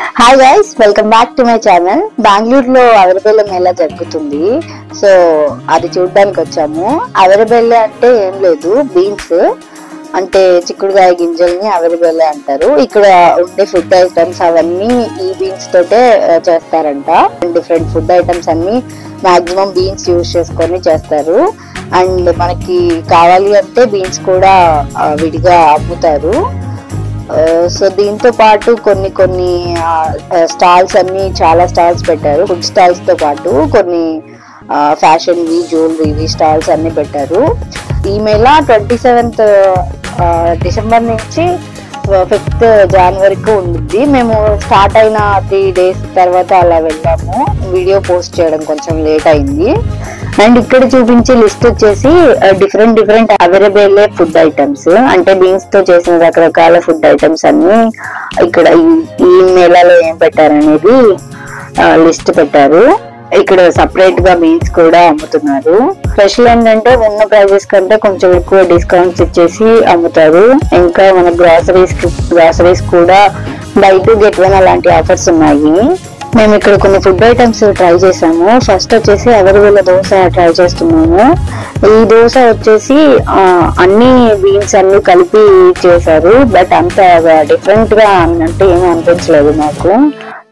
Hi guys, welcome back to my channel. బెంగళూరులో అవిరబెల్లె మేళా జరుగుతుంది. So అది చూడడానికి వచ్చాము. అవిరబెల్లె అంటే ఏం లేదు, బీన్స్ అంటే చిక్కుడుకాయ గింజల్ని అవిరబెల్లె అంటారు. ఇక్కడ ఉండే ఫుడ్ ఐటమ్స్ అవన్నీ ఈ బీన్స్ తోటే చేస్తారంట. డిఫరెంట్ ఫుడ్ ఐటమ్స్ అన్ని మాక్సిమం బీన్స్ యూజ్ చేసుకొని చేస్తారు. అండ్ మనకి కావాలి అంటే బీన్స్ కూడా విడిగా అమ్ముతారు. సో దీంతో పాటు కొన్ని స్టాల్స్ అన్ని చాలా స్టాల్స్ పెట్టారు. ఫుడ్ స్టాల్స్ తో పాటు కొన్ని ఫ్యాషన్ వి, జ్యువెలరీ స్టాల్స్ అన్ని పెట్టారు. ఈ మేళా 27th డిసెంబర్ నుంచి 5th జనవరికి ఉంది. మేము స్టార్ట్ అయిన 3 days తర్వాత అలా వెళ్ళాము. వీడియో పోస్ట్ చేయడం కొంచెం లేట్ అయింది. అండ్ ఇక్కడ చూపించే లిస్ట్ వచ్చేసి డిఫరెంట్ అవిరబెల్లె ఫుడ్ ఐటమ్స్, అంటే బీన్స్ తో చేసిన రకరకాల ఫుడ్ ఐటమ్స్ అన్ని ఇక్కడ ఈ మేళాలో ఏం పెట్టారనేది లిస్ట్ పెట్టారు. ఇక్కడ సపరేట్ గా బీన్స్ కూడా అమ్ముతున్నారు. స్పెషల్ ఏంటంటే ఉన్న ప్రైజెస్ కంటే కొంచెం ఎక్కువ డిస్కౌంట్స్ ఇచ్చేసి అమ్ముతారు. ఇంకా మన గ్రాసరీస్ కూడా బై 2 get 1 అలాంటి ఆఫర్స్ ఉన్నాయి. మేము ఇక్కడ కొన్ని ఫుడ్ ఐటమ్స్ ట్రై చేసాము. ఫస్ట్ వచ్చేసి అవిరబెల్లె దోశ ట్రై చేస్తున్నాము. ఈ దోశ వచ్చేసి అన్ని బీన్స్ అన్ని కలిపి చేశారు. బట్ అంత డిఫరెంట్ గా అంటే ఏమీ అనిపించలేదు నాకు.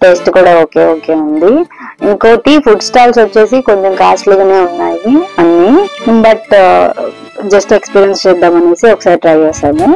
టేస్ట్ కూడా ఓకే ఉంది. ఇంకోటి ఫుడ్ స్టాల్స్ వచ్చేసి కొంచెం కాస్ట్లీగానే ఉన్నాయి అన్ని. బట్ జస్ట్ ఎక్స్పీరియన్స్ చేద్దామనేసి ఒకసారి ట్రై చేసాము.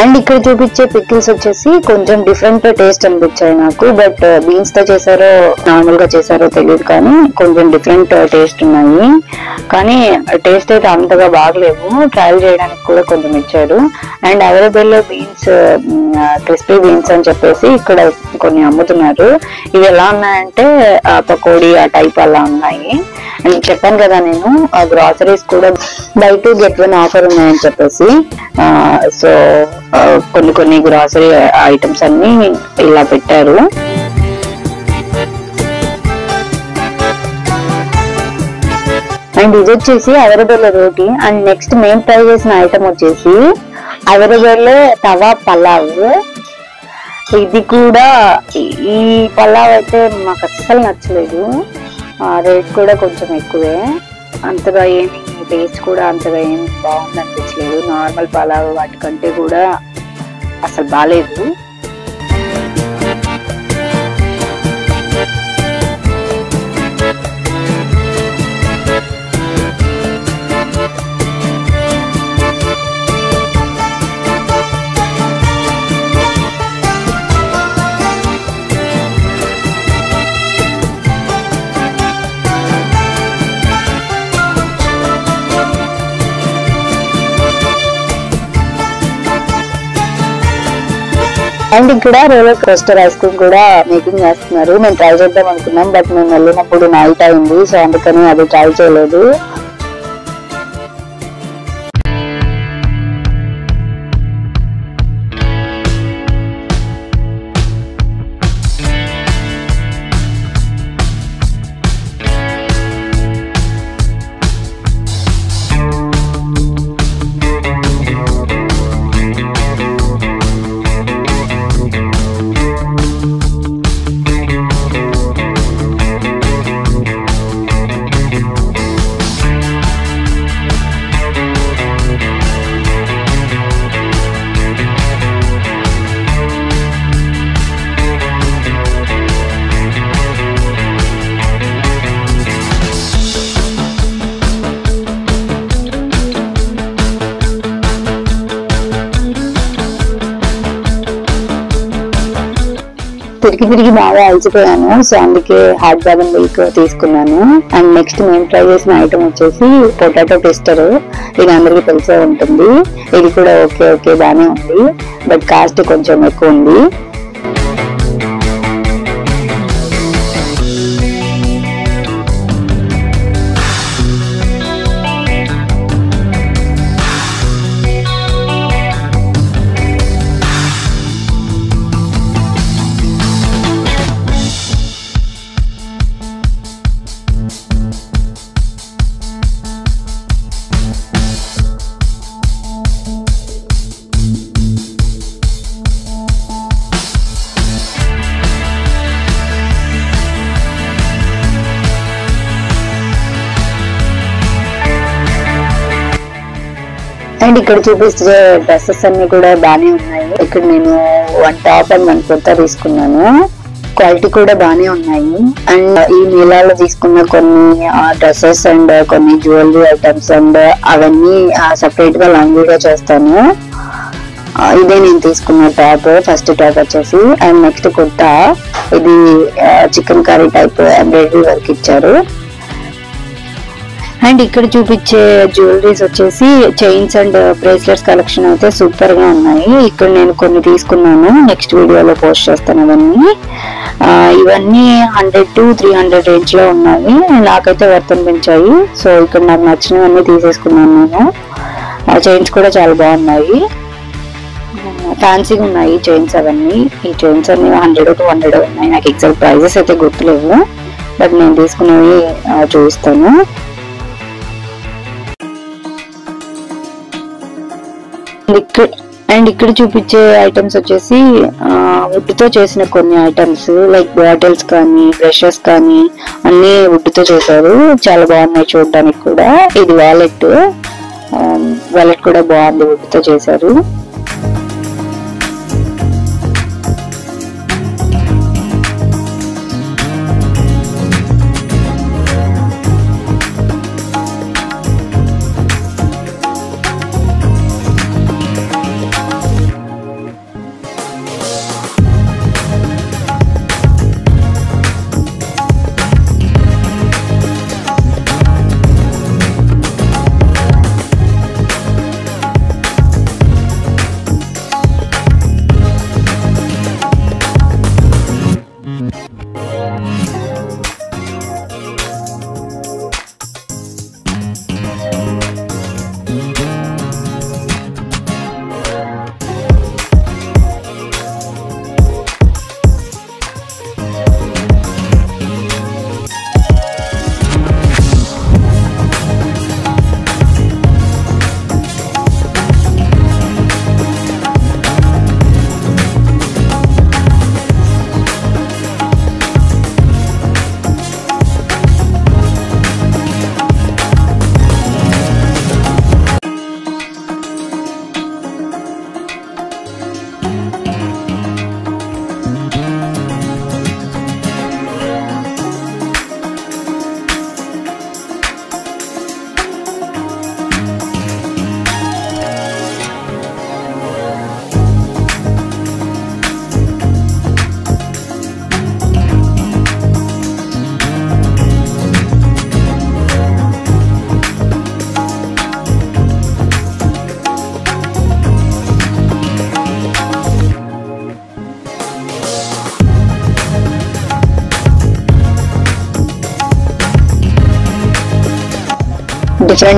అండ్ ఇక్కడ చూపించే పికిల్స్ వచ్చేసి కొంచెం డిఫరెంట్ టేస్ట్ అనిపించాయి నాకు. బట్ బీన్స్ తో చేశారో నార్మల్ గా చేశారో తెలియదు, కానీ కొంచెం డిఫరెంట్ టేస్ట్ ఉన్నాయి. కానీ టేస్ట్ అయితే అంతగా బాగలేవు. ట్రయల్ చేయడానికి కూడా కొంచెం ఇచ్చారు. అండ్ అవిరబెల్లె బీన్స్, క్రిస్పీ బీన్స్ అని చెప్పేసి ఇక్కడ కొన్ని అమ్ముతున్నారు. ఇవి ఎలా ఉన్నాయంటే పకోడీ ఆ టైప్ అలా ఉన్నాయి. అండ్ చెప్పాను కదా నేను, గ్రాసరీస్ కూడా బై 2 get 1 ఆఫర్ ఉన్నాయని చెప్పేసి. సో కొన్ని గ్రాసరీ ఐటమ్స్ అన్ని ఇలా పెట్టారు. అండ్ ఇది వచ్చేసి అవిరబెల్లె రోటీ. అండ్ నెక్స్ట్ మేము ట్రై చేసిన ఐటమ్ వచ్చేసి అవిరబెల్లె తవా పలావ్. ఇది కూడా, ఈ పలావ్ అయితే మాకు అస్సలు నచ్చలేదు. రేట్ కూడా కొంచెం ఎక్కువే. అంతగా ఏమి టేస్ట్ కూడా అంతగా ఏం బాగుంది అనిపించలేదు. నార్మల్ పలావ్ వాటికంటే కూడా అసలు బాగాలేదు. అండ్ ఇక్కడ రోలర్ కోస్టర్ ఐస్ క్రీమ్ కూడా మేకింగ్ చేస్తున్నారు. మేము ట్రై చేద్దాం అనుకున్నాం, బట్ మేము వెళ్ళినప్పుడు నైట్ అయింది. సో అందుకని అది ట్రై చేయలేదు. తిరిగి బాగా అలసిపోయాను. సో అందుకే హాట్ బాదం మిల్క్ తీసుకున్నాను. అండ్ నెక్స్ట్ మేము ట్రై చేసిన ఐటమ్ వచ్చేసి పొటాటో ట్విస్టర్. ఇది అందరికి తెలిసే ఉంటుంది. ఇది కూడా ఓకే బానే ఉంది, బట్ కాస్ట్ కొంచెం ఎక్కువ ఉంది. అండ్ ఇక్కడ చూపిస్తే డ్రెస్సెస్ అన్ని కూడా బాగానే ఉన్నాయి. ఇక్కడ నేను 1 టాప్ అండ్ 1 కుర్తా తీసుకున్నాను. క్వాలిటీ కూడా బాగానే ఉన్నాయి. అండ్ ఈ మేళాలో తీసుకున్న కొన్ని డ్రెస్సెస్ అండ్ కొన్ని జ్యువెలరీ ఐటమ్స్ అండ్ అవన్నీ సపరేట్ గా లాంగ్ వీడియో చేస్తాను. ఇదే నేను తీసుకున్న టాప్. ఫస్ట్ టాప్ వచ్చేసి అండ్ నెక్స్ట్ కుర్తా. ఇది chicken curry type embroidery work ఇచ్చారు. అండ్ ఇక్కడ చూపించే జ్యువెలరీస్ వచ్చేసి చైన్స్ అండ్ బ్రేస్లెట్స్ కలెక్షన్ అయితే సూపర్ గా ఉన్నాయి. ఇక్కడ నేను కొన్ని తీసుకున్నాను, నెక్స్ట్ వీడియోలో పోస్ట్ చేస్తాను. ఇవన్నీ 100 to 300 రేంజ్ లో ఉన్నాయి. నాకైతే వర్త్ అనిపించాయి. సో ఇక్కడ నాకు నచ్చినవన్నీ తీసేసుకున్నాను నేను. చైన్స్ కూడా చాలా బాగున్నాయి, ఫ్యాన్సీగా ఉన్నాయి చైన్స్ అవన్నీ. ఈ చైన్స్ అన్ని 100 to 100 ఉన్నాయి. నాకు ఎగ్జాక్ట్ ప్రైజెస్ అయితే గుర్తులేవు, బట్ నేను తీసుకునేవి చూపిస్తాను. అండ్ ఇక్కడ చూపించే ఐటమ్స్ వచ్చేసి వుడ్ తో చేసిన కొన్ని ఐటమ్స్ లైక్ బాటిల్స్ కానీ బ్రషెస్ కానీ అన్ని వుడ్ తో చేశారు. చాలా బాగున్నాయి చూడడానికి కూడా. ఇది వాలెట్ కూడా బాగుంది, వుడ్ తో చేశారు.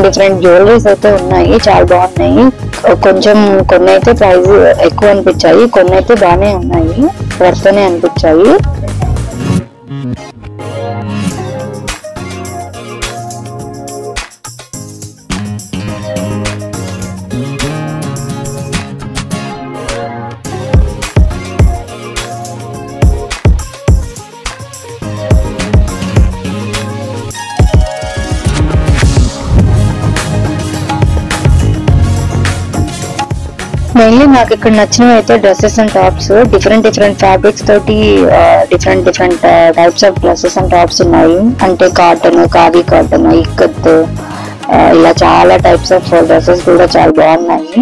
డిఫరెంట్ జ్యువెలరీస్ అయితే ఉన్నాయి, చాలా బాగున్నాయి. కొంచెం కొన్ని అయితే ప్రైస్ ఎక్కువ అనిపించాయి, కొన్ని అయితే బాగానే ఉన్నాయి, వర్తనే అనిపించాయి. మెయిన్లీ నాకు ఇక్కడ నచ్చినవి అయితే dresses and tops. Different fabrics తోటి different types of dresses and tops ఉన్నాయి. అంటే కాటన్, ఖాదీ కాటన్, ఇక్కత్, ఇలా చాలా టైప్స్ ఆఫ్ డ్రెస్సెస్ కూడా చాలా బాగున్నాయి,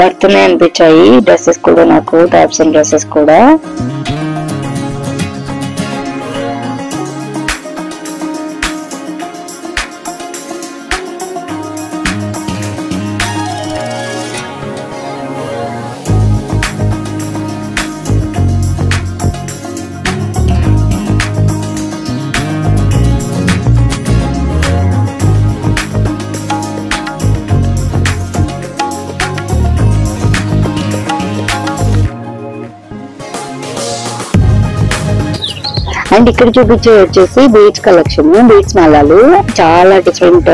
వర్తనే అనిపించాయి డ్రెస్సెస్ కూడా నాకు, టాప్స్ అండ్ డ్రెస్సెస్ కూడా. అండ్ ఇక్కడ చూపించే వచ్చేసి బీడ్స్ కలెక్షన్. బీడ్స్ మాలాలు చాలా డిఫరెంట్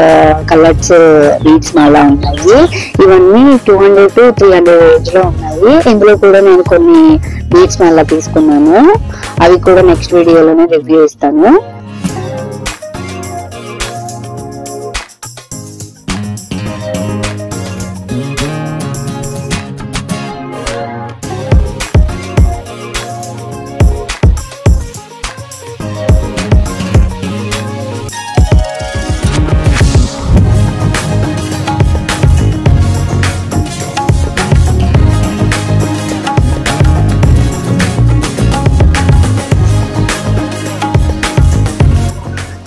కలర్స్ బీడ్స్ మాలా ఉన్నాయి. ఇవన్నీ 200 to 300 రేంజ్ లో ఉన్నాయి. ఇందులో కూడా నేను కొన్ని బీడ్స్ మాలా తీసుకున్నాను, అవి కూడా నెక్స్ట్ వీడియోలోనే రివ్యూ ఇస్తాను.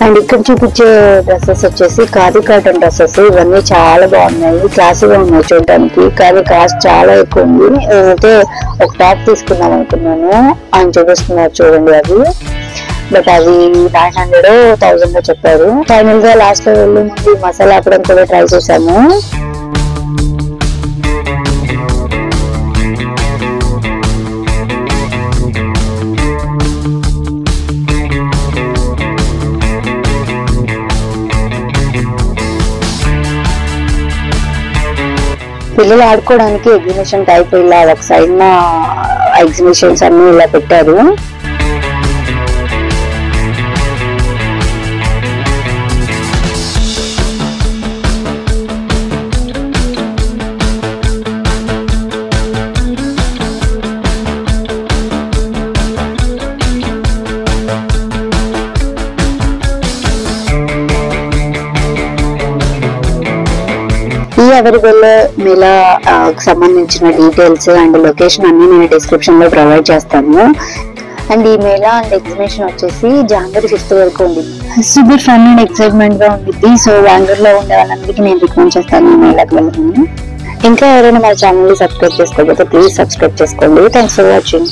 అండ్ ఇక్కడ చూపించే డ్రెస్సెస్ వచ్చేసి ఖాదీ కాటన్ డ్రెస్సెస్. ఇవన్నీ చాలా బాగున్నాయి, క్లాసీగా ఉన్నాయి చూడడానికి, కానీ కాస్ట్ చాలా ఎక్కువ ఉంది. నేనైతే ఒక టాప్ తీసుకుందాం అనుకున్నాను, ఆయన చూపిస్తున్నారు చూడండి అవి. బట్ అది 900 1000 చెప్పారు. ఫైనల్ గా లాస్ట్ లో వెళ్ళి ముందు మసాలా అప్పడం కూడా ట్రై చేశాము. పిల్లలు ఆడుకోవడానికి ఎగ్జిబిషన్ టైప్ ఇలా ఒక సైడ్ ఎగ్జిబిషన్స్ అన్ని ఇలా పెట్టారు. ఈ అవైలబుల్ మేళా సంబంధించిన డీటెయిల్స్ అండ్ లొకేషన్ అన్ని నేను డిస్క్రిప్షన్ లో ప్రొవైడ్ చేస్తాను. అండ్ ఈ మేళా అండ్ ఎగ్జిబిషన్ వచ్చేసి January 5th వరకు ఉంది. సూపర్ ఫన్ అండ్ ఎక్సైట్మెంట్ గా ఉంది. సో బెంగళూరు లో ఉండే వాళ్ళందరికీ నేను రికమెండ్ చేస్తాను ఈ మేళాకి వెళ్ళాను. ఇంకా ఎవరైనా మన ఛానల్ ని సబ్స్క్రైబ్ చేసుకోకపోతే ప్లీజ్ సబ్స్క్రైబ్ చేసుకోండి. Thanks for watching.